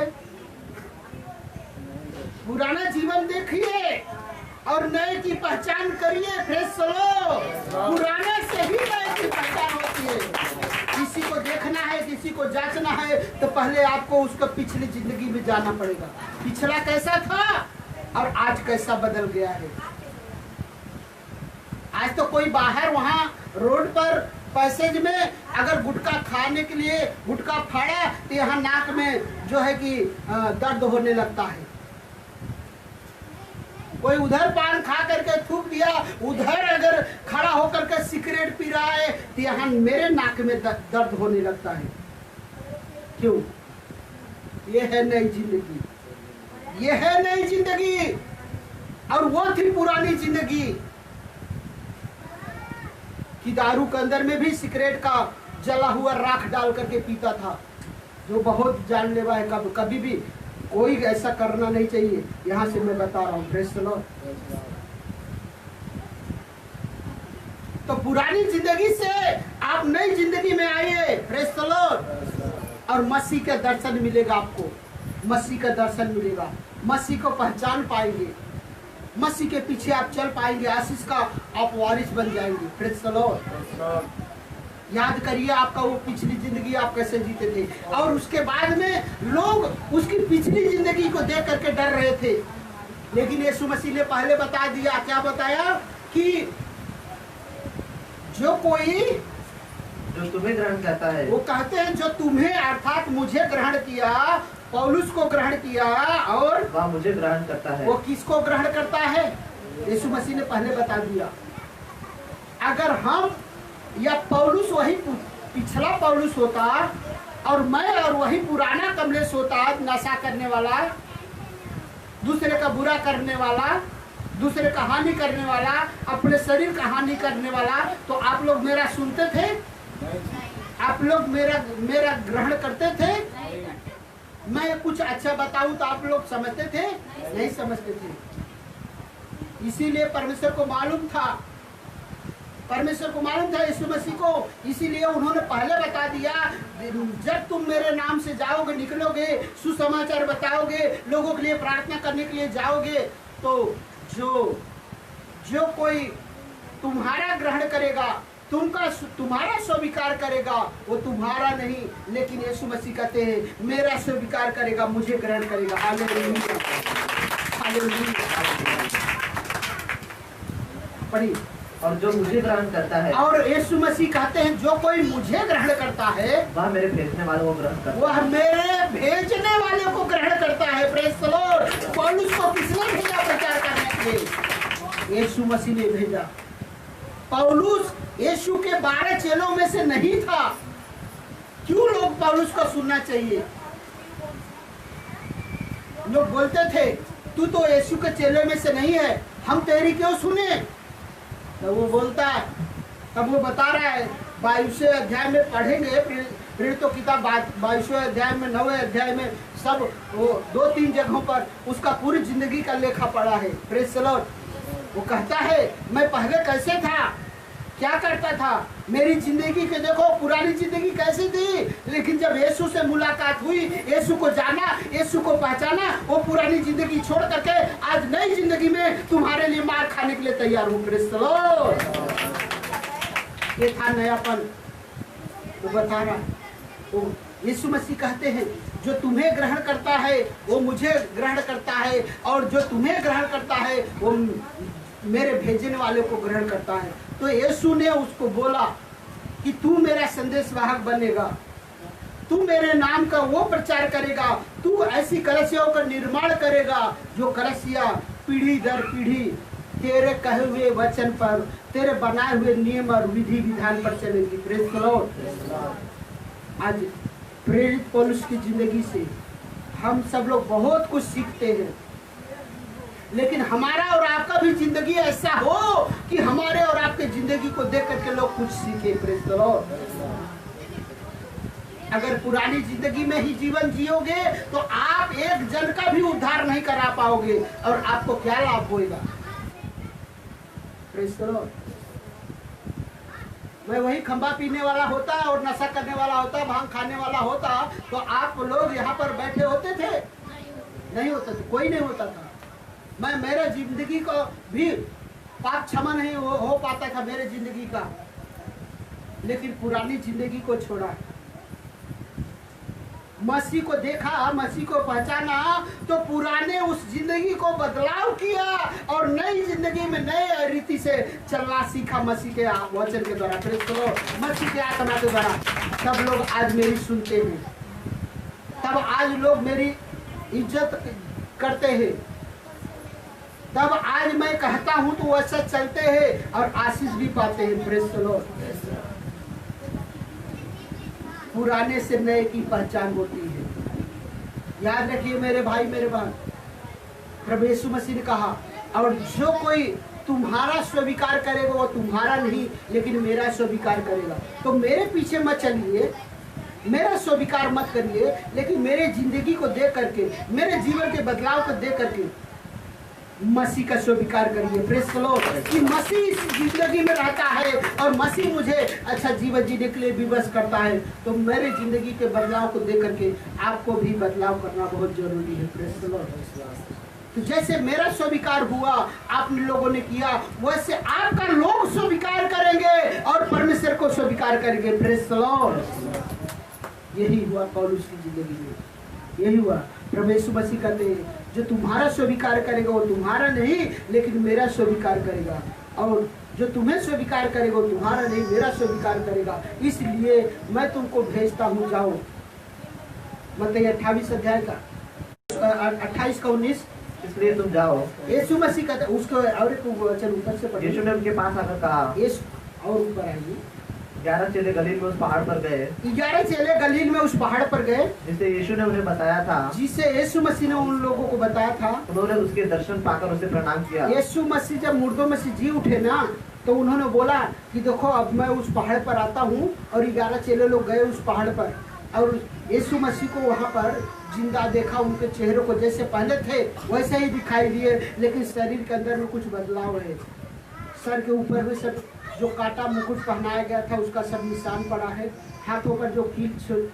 पुराना जीवन देखिए और नए की पहचान करिए। Praise the Lord. पुराने से ही नए की पहचान होती है। किसी को देखना है, किसी को जांचना है, तो पहले आपको उसका पिछली जिंदगी में जाना पड़ेगा। पिछला कैसा था और आज कैसा बदल गया है। आज तो कोई बाहर वहां रोड पर पैसेज में अगर गुटखा खाने के लिए गुटखा फाड़ा तो यहाँ नाक में जो है कि दर्द होने लगता है। कोई उधर पान खा करके थूक दिया, उधर अगर खड़ा होकर के सिगरेट पी रहा है तो यहाँ मेरे नाक में दर्द होने लगता है। क्यों? ये है नई जिंदगी, ये है नई जिंदगी, और वो थी पुरानी जिंदगी कि दारू के अंदर में भी सिगरेट का जला हुआ राख डाल करके पीता था। जो बहुत जानलेवा है, कभी भी कोई ऐसा करना नहीं चाहिए। यहाँ से मैं बता रहा हूँ। Praise the Lord. तो पुरानी जिंदगी से आप नई जिंदगी में आइए। Praise the Lord. और मसीह का दर्शन मिलेगा आपको, मसीह का दर्शन मिलेगा, मसीह को पहचान पाएंगे, मसीह के पीछे आप चल पाएंगे, आशीष का आप वारिस बन जाएंगे। Praise the Lord. याद करिए आपका वो पिछली जिंदगी आप कैसे जीते थे, और उसके बाद में लोग उसकी पिछली जिंदगी को देख करके डर रहे थे, लेकिन यीशु मसीह ने पहले बता दिया। क्या बताया? कि जो कोई जो तुम्हें ग्रहण करता है, वो कहते हैं जो तुम्हें अर्थात मुझे ग्रहण किया, पौलुस को ग्रहण किया, और वह मुझे ग्रहण करता है। वो किसको ग्रहण करता है? यीशु मसीह ने पहले बता दिया। अगर हम या पौलुस वही पिछला पौलुस होता और मैं और वही पुराना कमलेश होता, नशा करने वाला, दूसरे का बुरा करने वाला, दूसरे का हानि करने वाला, अपने शरीर का हानि करने वाला, तो आप लोग मेरा सुनते थे? आप लोग मेरा ग्रहण करते थे? मैं कुछ अच्छा बताऊं तो आप लोग समझते थे? नहीं समझते थे। इसीलिए परमेश्वर को मालूम था, परमेश्वर को मालूम था यीशु मसीह को, इसीलिए उन्होंने पहले बता दिया, जब तुम मेरे नाम से जाओगे, निकलोगे, सुसमाचार बताओगे, लोगों के लिए प्रार्थना करने के लिए जाओगे, तो जो कोई तुम्हारा ग्रहण करेगा, तुम्हारा स्वीकार करेगा, वो तुम्हारा नहीं, लेकिन यीशु मसीह कहते हैं मेरा स्वीकार करेगा, मुझे ग्रहण करेगा। Hallelujah, hallelujah. पढ़िए। और जो मुझे ग्रहण करता है, और यीशु मसीह कहते हैं जो कोई मुझे ग्रहण करता है, वह मेरे भेजने वाले को ग्रहण करता है। वह मेरे भेजने वाले को ग्रहण करता है। Praise the Lord. पौलुस को किसने भेजा प्रचार करने के लिए? यीशु मसीह ने भेजा। पौलुस यीशु के 12 चेलों में से नहीं था। क्यों लोग पौलुस को सुनना चाहिए? लोग बोलते थे तू तो यीशु के चेलों में से नहीं है, हम तेरी क्यों सुने? तो वो बोलता है, तब वो बता रहा है, 22वें अध्याय में पढ़ेंगे, फिर तो किताब 22वें अध्याय में, 9वें अध्याय में, सब वो 2-3 जगहों पर उसका पूरी जिंदगी का लेखा पड़ा है। Praise the Lord. वो कहता है मैं पहले कैसे था, क्या करता था, मेरी जिंदगी के देखो, पुरानी जिंदगी कैसी थी, लेकिन जब यीशु से मुलाकात हुई, यीशु को जाना, यीशु को पहचाना, वो पुरानी जिंदगी छोड़ करके आज नई जिंदगी में तुम्हारे लिए मार खाने के लिए तैयार हूँ। Praise the Lord. ये था नयापन, वो बता रहा है। तो यीशु मसीह कहते हैं जो तुम्हें ग्रहण करता है वो मुझे ग्रहण करता है, और जो तुम्हें ग्रहण करता है वो मेरे भेजने वाले को ग्रहण करता है। तो यीशु ने उसको बोला कि तू मेरा संदेशवाहक बनेगा, तू मेरे नाम का वो प्रचार करेगा, तू ऐसी कलसियों का निर्माण करेगा जो कलसिया पीढ़ी दर पीढ़ी तेरे कहे हुए वचन पर, तेरे बनाए हुए नियम और विधि विधान पर चलेगी। Praise the Lord. आज प्रेरित पौलुस की जिंदगी से हम सब लोग बहुत कुछ सीखते हैं, लेकिन हमारा और आपका भी जिंदगी ऐसा हो कि हमारे और आपके जिंदगी को देख करके लोग कुछ सीखे। Praise the Lord. अगर पुरानी जिंदगी में ही जीवन जियोगे तो आप एक जन का भी उद्धार नहीं करा पाओगे, और आपको क्या लाभ होगा? Praise the Lord. मैं वही खंबा पीने वाला होता और नशा करने वाला होता, भांग खाने वाला होता, तो आप लोग यहाँ पर बैठे होते थे? नहीं होते थे, कोई नहीं होता था। मैं मेरे जिंदगी को भी पाप क्षमा नहीं हो पाता था मेरे जिंदगी का, लेकिन पुरानी जिंदगी को छोड़ा, मसीह को देखा, मसीह को पहचाना, तो पुराने उस जिंदगी को बदलाव किया और नई जिंदगी में नए रीति से चलना सीखा मसीह के वचन के द्वारा। मसीह के आत्मा के द्वारा। तब लोग आज मेरी सुनते हैं, तब आज लोग मेरी इज्जत करते हैं, तब आज मैं कहता हूं तो वैसा चलते हैं और आशीष भी पाते हैं। Praise the Lord. पुराने से नए की पहचान होती है। याद रखिए मेरे भाई मेरे बहन, प्रभु यीशु मसीह ने कहा, और जो कोई तुम्हारा स्वीकार करेगा वो तुम्हारा नहीं लेकिन मेरा स्वीकार करेगा। तो मेरे पीछे मत चलिए, मेरा स्वीकार मत करिए, लेकिन मेरे जिंदगी को देख करके, मेरे जीवन के बदलाव को देख करके मसीह का स्वीकार करिए। प्रेज़ द लॉर्ड कि मसीह इस जिंदगी में रहता है और मसीह मुझे अच्छा जीवन जीने के लिए विवश करता है। तो मेरे जिंदगी के बदलाव को देख करके आपको भी बदलाव करना बहुत जरूरी है। Praise the Lord. तो जैसे मेरा स्वीकार हुआ, आप लोगों ने किया, वैसे आपका लोग स्वीकार करेंगे और परमेश्वर को स्वीकार करेंगे। Praise the Lord. यही हुआ पौलुस की जिंदगी में, यही हुआ। प्रभु यीशु मसीह कहते हैं जो तुम्हारा स्वीकार करेगा वो तुम्हारा नहीं लेकिन मेरा स्वीकार करेगा, और जो तुम्हें स्वीकार करेगा वो तुम्हारा नहीं मेरा स्वीकार करेगा। इसलिए मैं तुमको भेजता हूँ, जाओ। मत्ती 28 अध्याय का 28 का 19। इसलिए तुम जाओ। यीशु मसीह कहते उसको और एक वचन ऊपर से पढ़िए। यीशु ने उनके पास आकर कहा, यीशु और ऊपर आइए। 11 चेले गलील में उस पहाड़ पर गए। 11 चेले गलील में उस पहाड़ पर गए जिसे यीशु ने उन्हें बताया था, जिसे यीशु मसीह ने उन लोगों को बताया था। उन्होंने उसके दर्शन पाकर उसे प्रणाम किया। यीशु मसीह जब मुर्दों में से जी उठे ना, तो उन्होंने बोला कि देखो अब मैं उस पहाड़ पर आता हूँ। और 11 चेले लोग गए उस पहाड़ पर और यीशु मसीह को वहाँ पर जिंदा देखा। उनके चेहरों को जैसे पहले थे वैसे ही दिखाई दिए, लेकिन शरीर के अंदर में कुछ बदलाव है। सर के ऊपर में सब जो काटा मुकुट पहनाया गया था उसका सब निशान पड़ा है। हाथों पर जो कील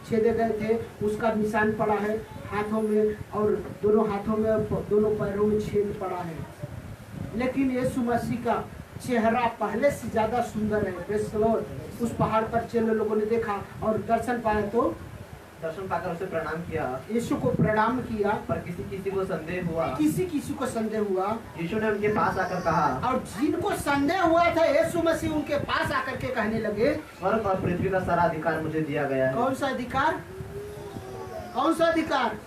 छेदे गए थे उसका निशान पड़ा है हाथों में, और दोनों हाथों में दोनों पैरों में छेद पड़ा है। लेकिन यीशु मसीह का चेहरा पहले से ज्यादा सुंदर है। Praise the Lord. उस पहाड़ पर चेले लोगों ने देखा और दर्शन पाया, तो दर्शन पाकर उसे प्रणाम किया। यीशु को प्रणाम किया। पर किसी किसी को संदेह हुआ। किसी किसी को संदेह हुआ। यीशु ने उनके पास आकर कहा, और जिनको संदेह हुआ था यीशु मसीह उनके पास आकर के कहने लगे, स्वर्ग और पृथ्वी का सारा अधिकार मुझे दिया गया है। कौन सा अधिकार? कौन सा अधिकार?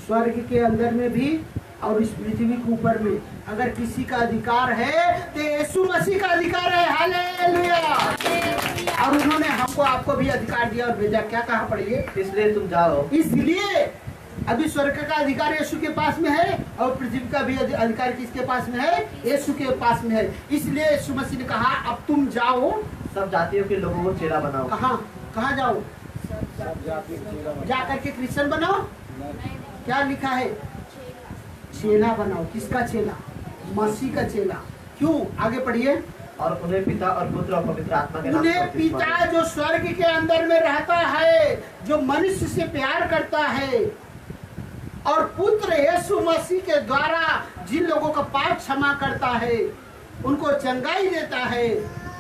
स्वर्ग के अंदर में भी और इस पृथ्वी के ऊपर में अगर किसी का अधिकार है तो यीशु मसीह का अधिकार है। हालेलुया। और उन्होंने हमको आपको भी अधिकार दिया और भेजा। क्या कहा पढ़िए? इसलिए तुम जाओ। इसलिए अभी स्वर्ग का अधिकार यीशु के पास में है और पृथ्वी का भी अधिकार किसके पास में है? यीशु के पास में है। इसलिए यीशु मसीह ने कहा अब तुम जाओ, सब जातियों के लोगों को चेला बनाओ। कहाँ जाओ? जा करके क्रिश्चियन बनाओ। क्या लिखा है? चेला बनाओ। किसका चेला? मसीह का चेला। क्यों? आगे पढ़िए। और उन्हें पिता और पुत्र और पवित्र आत्मा के नाम उन्हें पिता जो स्वर्ग के अंदर में रहता है, जो मनुष्य से प्यार करता है, और पुत्र यीशु मसीह के द्वारा जिन लोगों का पाप क्षमा करता है, उनको चंगाई देता है,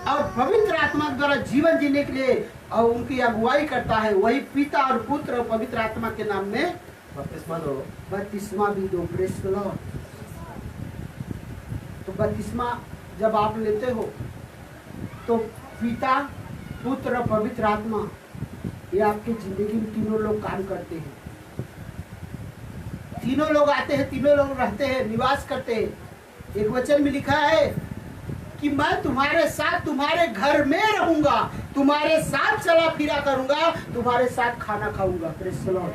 और पवित्र आत्मा द्वारा जीवन जीने के लिए और उनकी अगुवाई करता है, वही पिता और पुत्र और पवित्र आत्मा के नाम में बपतिस्मा दो। बपतिस्मा भी दो। Praise the Lord. तो बपतिस्मा जब आप लेते हो तो पिता, पुत्र और पवित्र आत्मा ये आपकी जिंदगी में तीनों लोग काम करते हैं। तीनों लोग आते हैं, तीनों लोग रहते हैं, निवास करते हैं। एक वचन में लिखा है कि मैं तुम्हारे साथ तुम्हारे घर में रहूंगा, तुम्हारे साथ चला फिरा करूंगा, तुम्हारे साथ खाना खाऊंगा। Praise the Lord.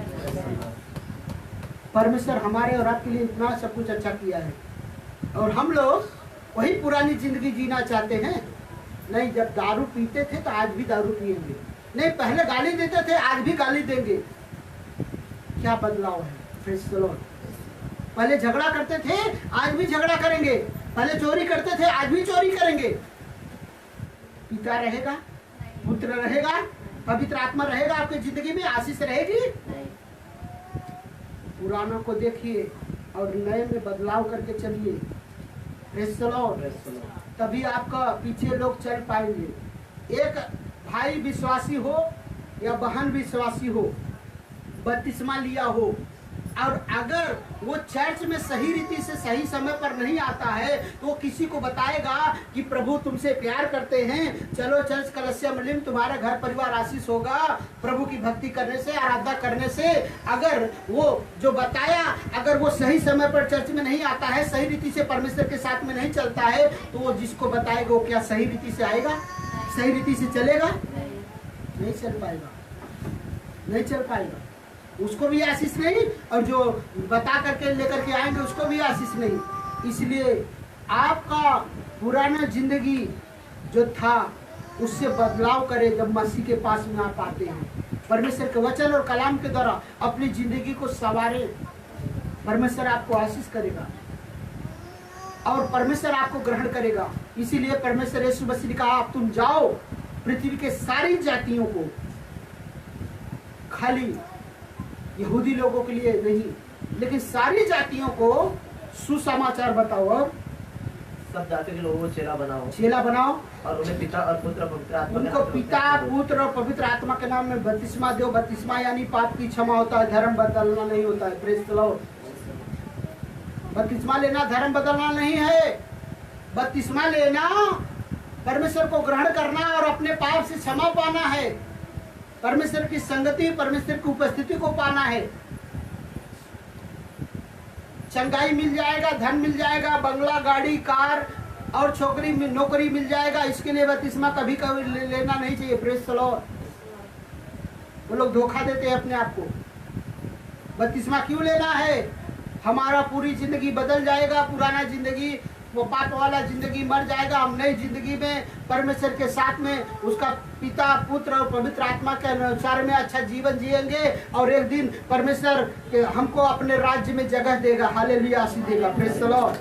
परमेश्वर हमारे और आपके लिए इतना सब कुछ अच्छा किया है, और हम लोग वही पुरानी जिंदगी जीना चाहते हैं। नहीं, जब दारू पीते थे तो आज भी दारू पिएंगे। नहीं, पहले गाली देते थे आज भी गाली देंगे। क्या बदलाव है? Praise the Lord. पहले झगड़ा करते थे आज भी झगड़ा करेंगे, पहले चोरी करते थे आज भी चोरी करेंगे। पिता रहेगा, पुत्र रहेगा, पवित्र आत्मा रहेगा आपकी जिंदगी में, आशीष रहेगी। पुराना को देखिए और नए में बदलाव करके चलिए। Praise the Lord. तभी आपका पीछे लोग चल पाएंगे। एक भाई विश्वासी हो या बहन विश्वासी हो, बपतिस्मा लिया हो, और अगर वो चर्च में सही रीति से सही समय पर नहीं आता है तो वो किसी को बताएगा कि प्रभु तुमसे प्यार करते हैं, चलो चर्च कलस्या मिलिम, तुम्हारा घर परिवार आशीष होगा प्रभु की भक्ति करने से, आराधना करने से। अगर वो जो बताया अगर वो सही समय पर चर्च में नहीं आता है, सही रीति से परमेश्वर के साथ में नहीं चलता है, तो वो जिसको बताएगा वो क्या सही रीति से आएगा? सही रीति से चलेगा? नहीं चल पाएगा, नहीं चल पाएगा। उसको भी आशीष नहीं, और जो बता करके लेकर के आएंगे उसको भी आशीष नहीं। इसलिए आपका पुराना जिंदगी जो था उससे बदलाव करें जब मसीह के पास में आप आते हैं। परमेश्वर के वचन और कलाम के द्वारा अपनी जिंदगी को संवारे। परमेश्वर आपको आशीष करेगा और परमेश्वर आपको ग्रहण करेगा। इसीलिए परमेश्वर यीशु मसीह ने कहा, आप तुम जाओ पृथ्वी के सारी जातियों को, खाली यहूदी लोगों के लिए नहीं, लेकिन सारी जातियों को सुसमाचार बताओ और सब जाति के लोगों को चेला बनाओ और उन्हें पिता और पुत्र पवित्र आत्मा उनको पिता पुत्र और पवित्र आत्मा के नाम में बपतिस्मा दो। बपतिस्मा यानी पाप की क्षमा होता है, धर्म बदलना नहीं होता है। Praise the Lord. बपतिस्मा लेना धर्म बदलना नहीं है। बपतिस्मा लेना परमेश्वर को ग्रहण करना और अपने पाप से क्षमा पाना है। परमेश्वर की संगति, परमेश्वर की उपस्थिति को पाना है। चंगाई मिल जाएगा, धन मिल जाएगा, बंगला, गाड़ी, कार और छोकरी में नौकरी मिल जाएगा। इसके लिए बपतिस्मा कभी कभी लेना नहीं चाहिए। Praise the Lord. वो लोग धोखा देते हैं अपने आप को। बपतिस्मा क्यों लेना है? हमारा पूरी जिंदगी बदल जाएगा। पुराना जिंदगी, वो पाप वाला जिंदगी मर जाएगा। हम नई जिंदगी में परमेश्वर के साथ में उसका पिता पुत्र और पवित्र आत्मा के अनुसार में अच्छा जीवन जिएंगे और एक दिन परमेश्वर हमको अपने राज्य में जगह देगा। हालेलुया, आशीष देगा। Praise the Lord.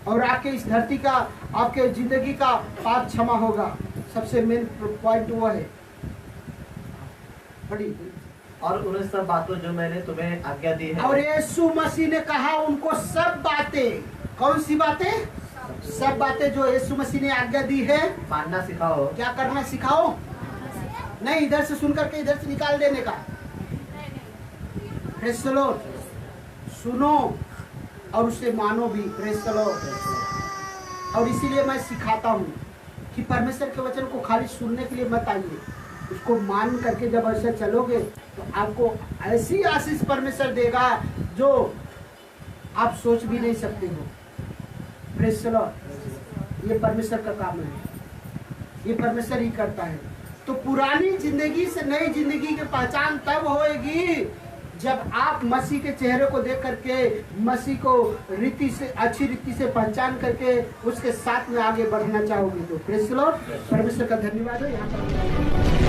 और आपके इस धरती का, आपके जिंदगी का पाप क्षमा होगा। सबसे मेन पॉइंट वो है। बड़ी और उन सब बातों जो मैंने तुम्हें आज्ञा दी है। और यीशु मसीह ने कहा उनको सब बातें। कौन सी बातें? सब बातें जो यीशु मसीह ने आज्ञा दी है मानना सिखाओ। क्या करना सिखाओ? नहीं इधर से सुन करके इधर से निकाल देने का। Praise the Lord. सुनो और उसे मानो भी। Praise the Lord. और इसीलिए मैं सिखाता हूँ कि परमेश्वर के वचन को खाली सुनने के लिए मत आइए, उसको मान करके जब ऐसे चलोगे तो आपको ऐसी आशीष परमेश्वर देगा जो आप सोच भी नहीं सकते हो। Praise the Lord. ये परमेश्वर का काम है, ये परमेश्वर ही करता है। तो पुरानी जिंदगी से नई जिंदगी की पहचान तब होएगी जब आप मसीह के चेहरे को देख करके, मसीह को रीति से, अच्छी रीति से पहचान करके उसके साथ में आगे बढ़ना चाहोगे। तो प्रेज़ द लॉर्ड। परमेश्वर का धन्यवाद हो। यहाँ पर